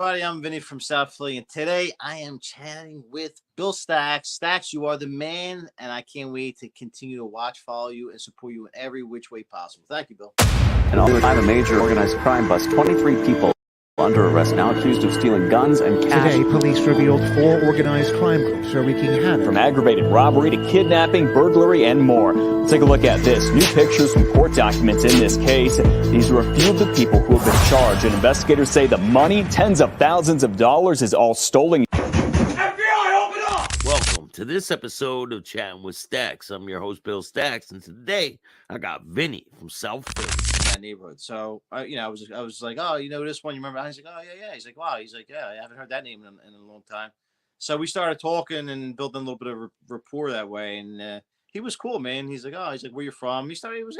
everybody. I'm Vinny from South Philly, and today I am chatting with Bill Staxx. Staxx, you are the man, and I can't wait to continue to watch, follow you, and support you in every which way possible. Thank you, Bill. And all-time a major organized crime bust. 23 people under arrest now accused of stealing guns and cash. Today, police revealed 4 organized crime groups are wreaking havoc. From aggravated robbery to kidnapping, burglary, and more. Take a look at this. New pictures from court documents in this case. These are a few of the people who have been charged, and investigators say the money, tens of thousands of dollars, is all stolen. FBI, open up! Welcome to this episode of Chatting with Staxx. I'm your host, Bill Staxx, and today I got Vinny from South Philly. That neighborhood. So I was like, oh, you know this one? You remember? He's like, oh yeah. He's like, wow. He's like, yeah, I haven't heard that name in a long time. So we started talking and building a little bit of rapport that way. And he was cool, man. He's like, oh, he's like, where you from? He was,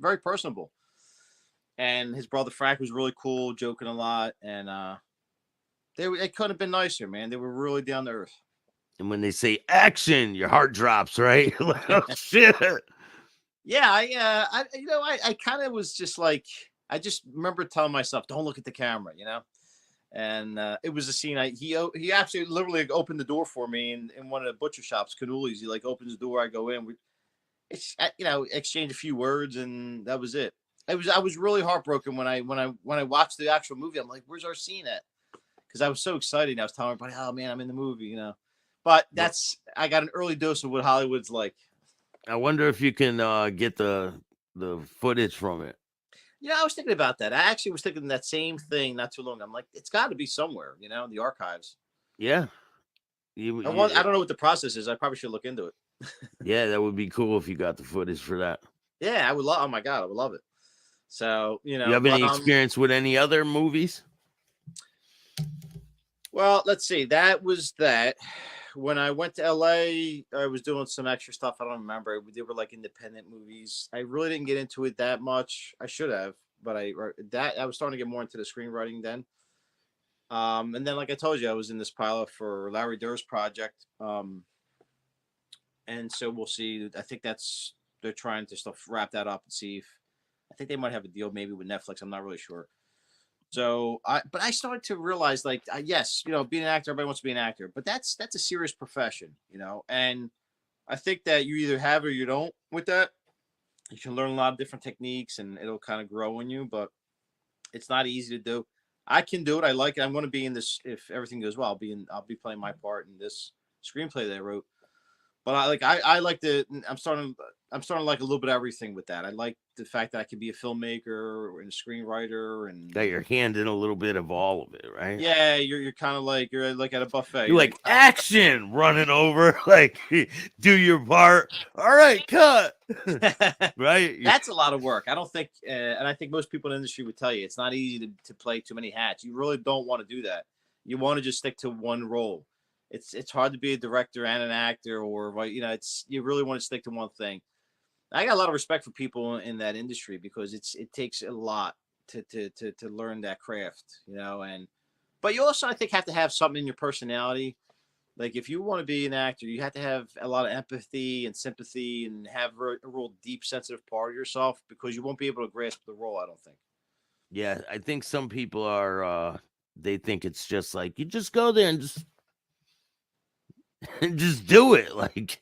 very personable. And his brother Frank was really cool, joking a lot, and it couldn't have been nicer, man. They were really down to earth. And when they say action, your heart drops, right? Like, oh shit. Yeah, I kind of was just like, I just remember telling myself, don't look at the camera, and it was a scene. He actually literally opened the door for me in one of the butcher shops, Cannooli's. He like opens the door, I go in, exchange a few words, and that was it. I was really heartbroken when I watched the actual movie. I'm like, where's our scene at? Because I was so excited. I was telling everybody, oh man, I'm in the movie, But I got an early dose of what Hollywood's like. I wonder if you can get the footage from it. I was thinking about that. I actually was thinking that same thing not too long ago. I'm like, it's got to be somewhere, in the archives. Yeah. I don't know what the process is. I probably should look into it. Yeah, that would be cool if you got the footage for that. Yeah, I would love. Oh my god, I would love it. So you have any experience with any other movies? Well, let's see. That was that. When I went to LA, I was doing some extra stuff. I don't remember. They were like independent movies. I really didn't get into it that much. I should have, but I was starting to get more into the screenwriting then. And then, like I told you, I was in this pilot for Larry Durr's project. And so we'll see. I think they're trying to still wrap that up and see if I think they might have a deal maybe with Netflix. I'm not really sure. So but I started to realize, like, yes, being an actor, everybody wants to be an actor, but that's a serious profession, and I think that you either have or you don't with that. You can learn a lot of different techniques and it'll kind of grow in you, but it's not easy to do. I can do it. I like it. I'm going to be in this. If everything goes well, I'll be playing my part in this screenplay that I wrote. But I like I'm starting to like a little bit of everything with that. I like the fact that I can be a filmmaker and a screenwriter, and that you're handing a little bit of all of it, right? Yeah, you're kind of like you're like at a buffet. You're like action, running over, like do your part. All right, cut. Right? That's a lot of work. I don't think, and I think most people in the industry would tell you it's not easy to play too many hats. You really don't want to do that. You want to just stick to one role. It's hard to be a director and an actor, or you really want to stick to one thing. I got a lot of respect for people in that industry because it takes a lot to learn that craft, but you also, I think, have to have something in your personality. Like if you want to be an actor, you have to have a lot of empathy and sympathy and have a real deep, sensitive part of yourself, because you won't be able to grasp the role, I don't think. Yeah, I think some people are they think it's just like you just go there and just do it. Like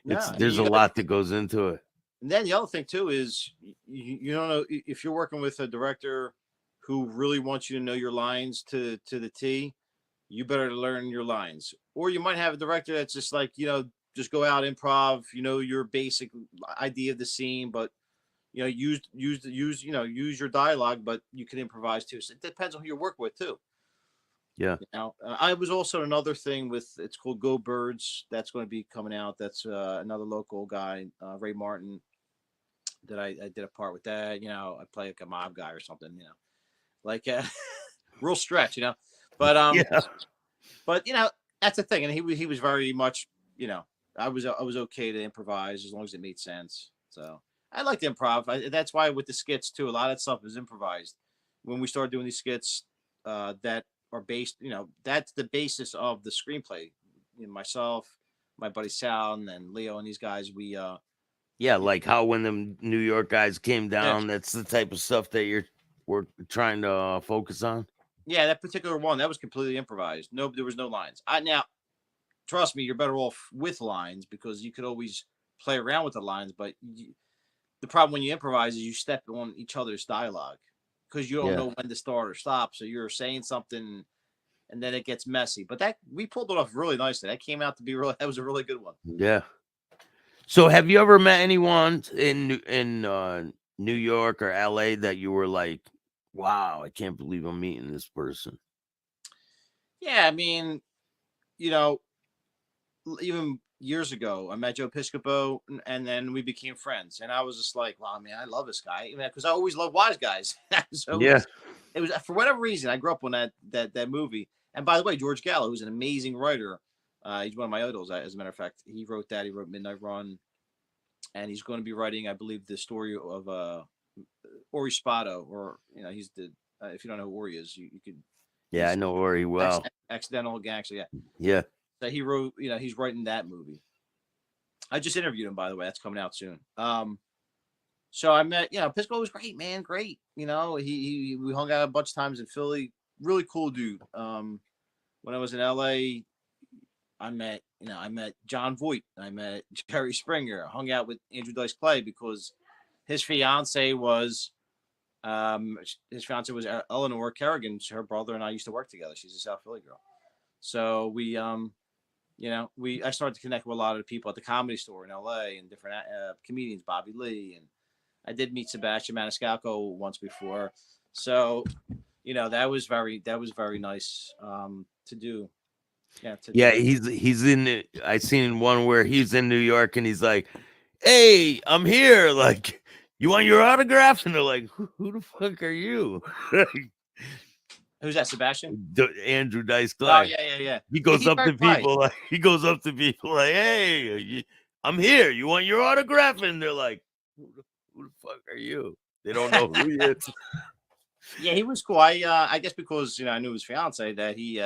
there's a lot that goes into it. And then the other thing too is you don't know if you're working with a director who really wants you to know your lines to the T. You better learn your lines, or you might have a director that's just like just go out improv. Your basic idea of the scene, but use your dialogue, but you can improvise too. So it depends on who you work with too. Yeah. I was also another thing it's called Go Birds. That's going to be coming out. That's another local guy, Ray Martin, that I did a part with that. I play like a mob guy or something, like real stretch, but yeah. But that's the thing. And he was very much, I was okay to improvise as long as it made sense. So I like to improv. That's why with the skits too, a lot of that stuff is improvised. When we started doing these skits, that are based, that's the basis of the screenplay. Myself, my buddy Sal, and then Leo, and these guys, we yeah, like how when the New York guys came down, that's the type of stuff that we're trying to focus on. Yeah, that particular one, that was completely improvised. No, there was no lines. Now, trust me, you're better off with lines because you could always play around with the lines. But the problem when you improvise is you step on each other's dialogue because you don't Yeah. know when to start or stop. So you're saying something and then it gets messy. But that we pulled it off really nicely. That came out to be really. That was a really good one. Yeah. So have you ever met anyone in New York or LA that you were like, wow, I can't believe I'm meeting this person? Yeah, I mean, you know, even years ago, I met Joe Piscopo, and then we became friends. And I was just like, wow, man, I love this guy because I always love wise guys. So Yeah. it was for whatever reason I grew up on that movie. And by the way, George Gallo, who's an amazing writer, he's one of my idols. As a matter of fact, he wrote that. He wrote Midnight Run, and he's going to be writing, I believe, the story of Ori Spotto, or he's the if you don't know who Ori is, you could. Yeah, I know Ori well. Accidental Gangster, yeah. Yeah. That he wrote, he's writing that movie. I just interviewed him, by the way. That's coming out soon. So I met, Pisco was great, man. Great. We hung out a bunch of times in Philly. Really cool dude. When I was in LA, I met John Voight. I met Jerry Springer. I hung out with Andrew Dice Clay because his fiance was Eleanor Kerrigan. Her brother and I used to work together. She's a South Philly girl. So we I started to connect with a lot of the people at the Comedy Store in LA and different comedians, Bobby Lee, and I did meet Sebastian Maniscalco once before. So, that was very nice to do. Yeah. He's in it. I seen one where he's in New York and he's like, "Hey, I'm here. Like, you want your autograph?" And they're like, "Who the fuck are you?" Who's that, Sebastian? Andrew Dice Clay. Oh, yeah. He goes up to people like, "Hey, I'm here. You want your autograph?" And they're like, "Who the fuck are you?" They don't know who he is. Yeah, he was cool. I guess because I knew his fiance that he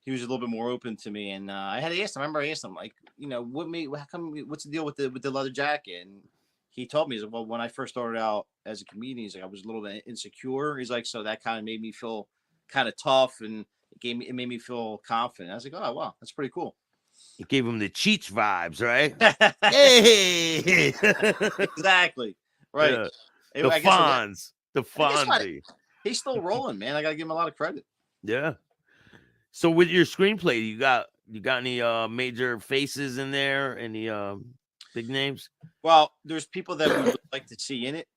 was a little bit more open to me, and I had asked him. I remember I asked him like, what's the deal with the leather jacket? And he told me, well, when I first started out as a comedian, he's like, I was a little bit insecure. He's like, so that kind of made me feel kind of tough, and it made me feel confident. I was like, oh wow, that's pretty cool. It gave him the Cheech vibes, right? Hey, exactly, right. Yeah. The Fonzie. He's still rolling, man. I gotta give him a lot of credit. Yeah. So with your screenplay, you got any major faces in there? Any big names? Well, there's people that we would like to see in it.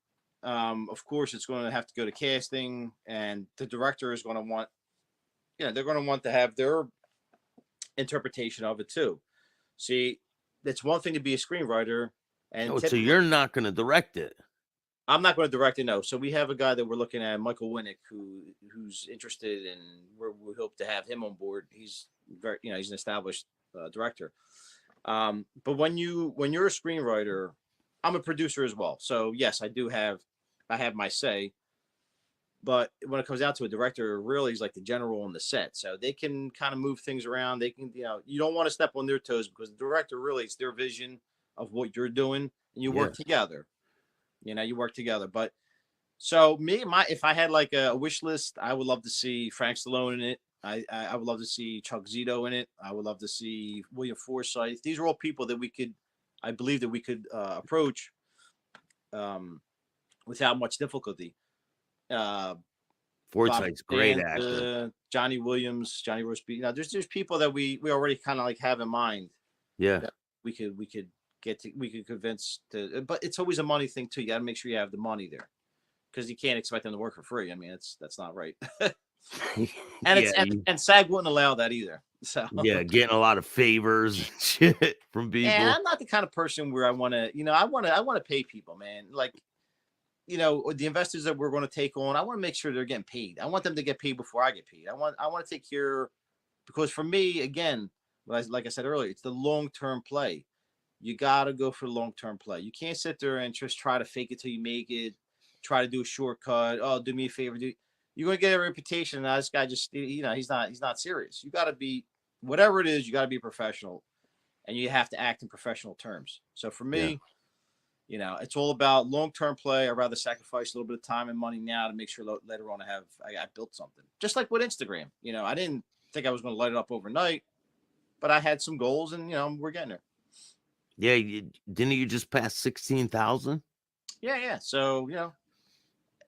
Of course, it's going to have to go to casting, and the director is going to want, they're going to want to have their interpretation of it too. See, it's one thing to be a screenwriter, and so you're not going to direct it. I'm not going to direct it, no. So we have a guy that we're looking at, Michael Winnick, who's interested, and we hope to have him on board. He's very, he's an established director. But when you're a screenwriter, I'm a producer as well. So yes, I have my say. But when it comes down to a director, really is like the general on the set. So they can kind of move things around. They can, you don't want to step on their toes because the director really, it's their vision of what you're doing, and you work together. You work together. But so if I had like a wish list, I would love to see Frank Stallone in it. I would love to see Chuck Zito in it. I would love to see William Forsythe. These are all people that I believe that we could approach without much difficulty. Forsythe's great actor. Johnny Williams, Johnny Rosebeef. There's people that we already kind of like have in mind. Yeah, that we could convince but it's always a money thing too. You got to make sure you have the money there, because you can't expect them to work for free. I mean, that's not right. And SAG wouldn't allow that either. So getting a lot of favors and shit from people. Yeah, I'm not the kind of person where I want to, I want to pay people, man. Like, the investors that we're going to take on, I want to make sure they're getting paid. I want them to get paid before I get paid. I want to take care, because for me, again, like I said earlier, it's the long-term play. You got to go for the long-term play. You can't sit there and just try to fake it till you make it, try to do a shortcut. Oh, do me a favor. You're going to get a reputation. Now this guy just, he's not serious. You got to be, whatever it is, you got to be professional, and you have to act in professional terms. So for me, You know, it's all about long-term play. I'd rather sacrifice a little bit of time and money now to make sure later on I built something. Just like with Instagram, you know, I didn't think I was going to light it up overnight, but I had some goals, and you know, we're getting there. Yeah, didn't you just pass 16,000? Yeah. So you know,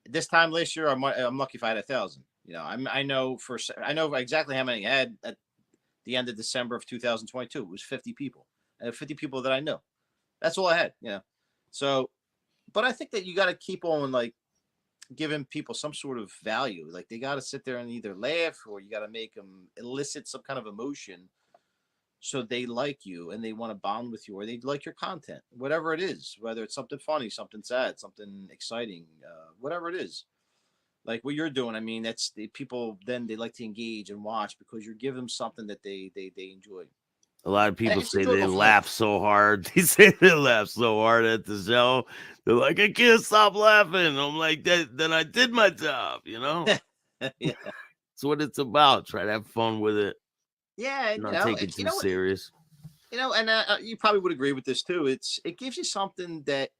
this time last year, I'm lucky if I had 1,000. You know, I know exactly how many I had at the end of December of 2022. It was 50 people. I have 50 people that I know. That's all I had. You know, so, but I think that you got to keep on like giving people some sort of value. Like they got to sit there and either laugh, or you got to make them elicit some kind of emotion so they like you and they want to bond with you, or they like your content, whatever it is, whether it's something funny, something sad, something exciting, whatever it is. Like what you're doing, I mean, that's the people then they like to engage and watch because you're giving them something that they enjoy. A lot of And people it's say they enjoyable for me. laugh so hard. They say they laugh so hard at the show. They're like, I can't stop laughing. I'm like, then I did my job, you know? Yeah, That's what it's about. Try to have fun with it. yeah, and, you Not know, take it you too know what, serious. you know, and you probably would agree with this too. It gives you something that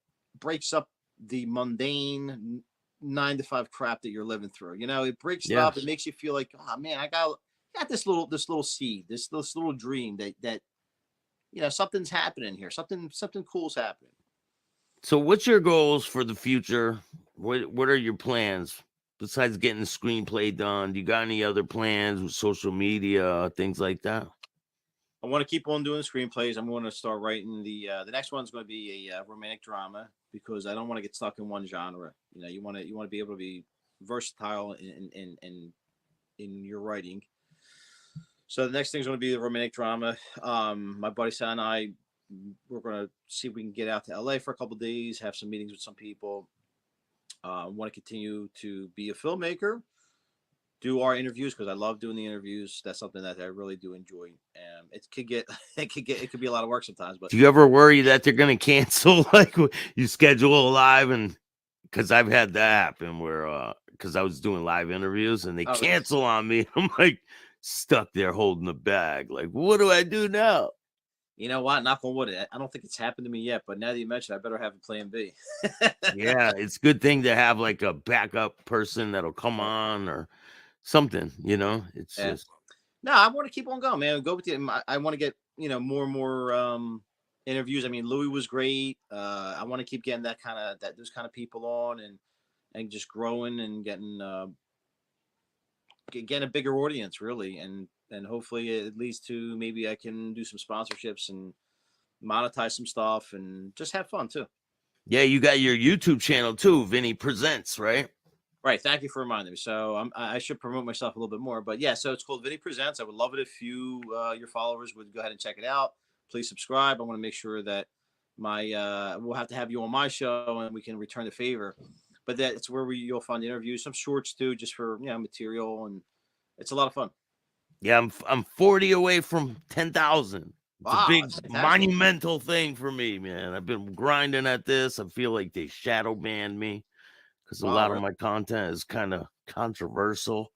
breaks up the mundane 9 to 5 crap that you're living through. You know, it breaks it Yeah. up. It makes you feel like, oh man, I got this little seed, this little dream that you know something's happening here. Something cool's happening. So what's your goals for the future? What are your plans besides getting the screenplay done? Do you got any other plans with social media, things like that? I want to keep on doing screenplays. I'm going to start writing the next one's going to be a romantic drama because I don't want to get stuck in one genre. You know, you want to be able to be versatile in your writing. So the next thing's going to be the romantic drama. My buddy Sam and I, we're going to see if we can get out to LA for a couple of days, have some meetings with some people. Want to continue to be a filmmaker, do our interviews because I love doing the interviews. That's something that I really do enjoy. It could get it could be a lot of work sometimes. But Do you ever worry that they're gonna cancel like you schedule a live and because I've had that happen where because I was doing live interviews and they cancel on me. I'm like stuck there holding the bag. Like, what do I do now? You know what? Knock on wood. I don't think it's happened to me yet, but now that you mention, I better have a plan B. Yeah, it's a good thing to have like a backup person that'll come on or something, you know. It's Yeah. just No, I want to keep on going, man. Go with you. I want to get more and more interviews. I mean, Louis was great. I want to keep getting those kind of people on and just growing and getting a bigger audience, really, and hopefully it leads to maybe I can do some sponsorships and monetize some stuff and just have fun too. yeah. You got your YouTube channel too, Vinny Presents, right? Right. Thank you for reminding me. So I should promote myself a little bit more. But yeah, so it's called Vinny Presents. I would love it if your followers would go ahead and check it out. Please subscribe. I want to make sure that we'll have to have you on my show and we can return the favor. But that's where you'll find interviews, some shorts too, just for material, and it's a lot of fun. Yeah, I'm 40 away from 10,000. It's a big monumental thing for me, man. I've been grinding at this. I feel like they shadow banned me because a lot of my content is kind of controversial.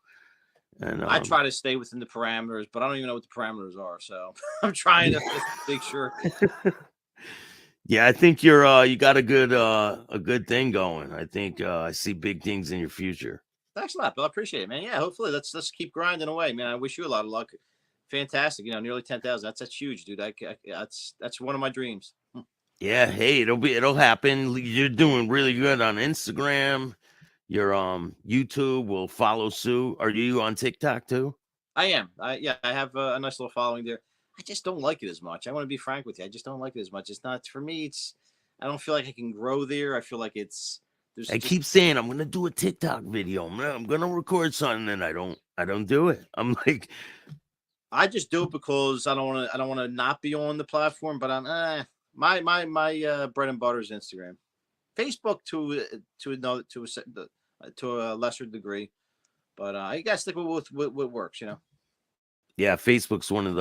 And I try to stay within the parameters, but I don't even know what the parameters are. So I'm trying to make sure. Yeah, I think you got a good thing going. I think I see big things in your future. Thanks a lot, Bill. I appreciate it, man. Yeah, hopefully let's keep grinding away, man. I wish you a lot of luck. Fantastic, nearly 10,000. That's huge, dude. That's one of my dreams. Yeah, hey, it'll happen. You're doing really good on Instagram. Your YouTube will follow suit. Are you on TikTok too? I am. I have a nice little following there. I just don't like it as much. I want to be frank with you. I just don't like it as much. It's not for me. I don't feel like I can grow there. I feel like I keep saying I'm gonna do a TikTok video. I'm gonna record something, and I don't do it. I'm like, I just do it because I don't want to not be on the platform. But I'm my bread and butter is Instagram, Facebook to a lesser degree. But you gotta stick with what works, Yeah, Facebook's one of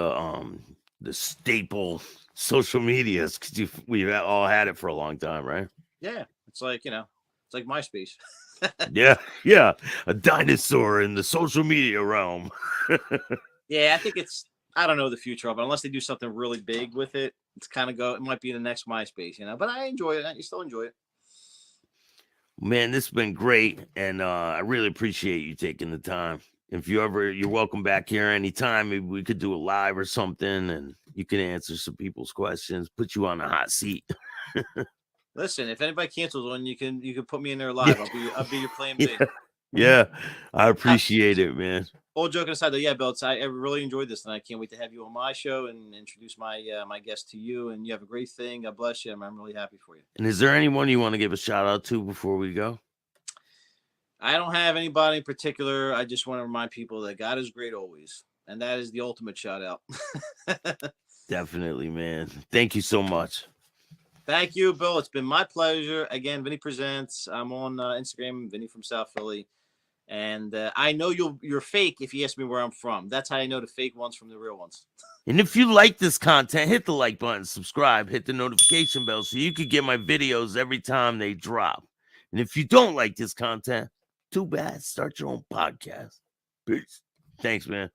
the staple social medias because we've all had it for a long time, right? Yeah, it's like it's like MySpace. yeah, a dinosaur in the social media realm. Yeah, I don't know the future of it unless they do something really big with it. It's kind of it might be the next MySpace, you know. But I enjoy it. You still enjoy it. Man, this has been great, and I really appreciate you taking the time. If you're welcome back here anytime. Maybe we could do a live or something, and you can answer some people's questions, put you on the hot seat. Listen, if anybody cancels one, you can put me in there live. I'll be your plan B. Yeah, I appreciate it, man. All joking aside, though, yeah, Bill, I really enjoyed this, and I can't wait to have you on my show and introduce my my guest to you. And you have a great thing. God bless you. I'm really happy for you. And is there anyone you want to give a shout out to before we go? I don't have anybody in particular. I just want to remind people that God is great always, and that is the ultimate shout out. Definitely, man. Thank you so much. Thank you, Bill. It's been my pleasure. Again, Vinny Presents. I'm on Instagram, Vinny from South Philly. And I know you're fake if you ask me where I'm from. That's how I know the fake ones from the real ones. And if you like this content, hit the like button, subscribe, hit the notification bell so you can get my videos every time they drop. And if you don't like this content, too bad. Start your own podcast. Peace. Thanks, man.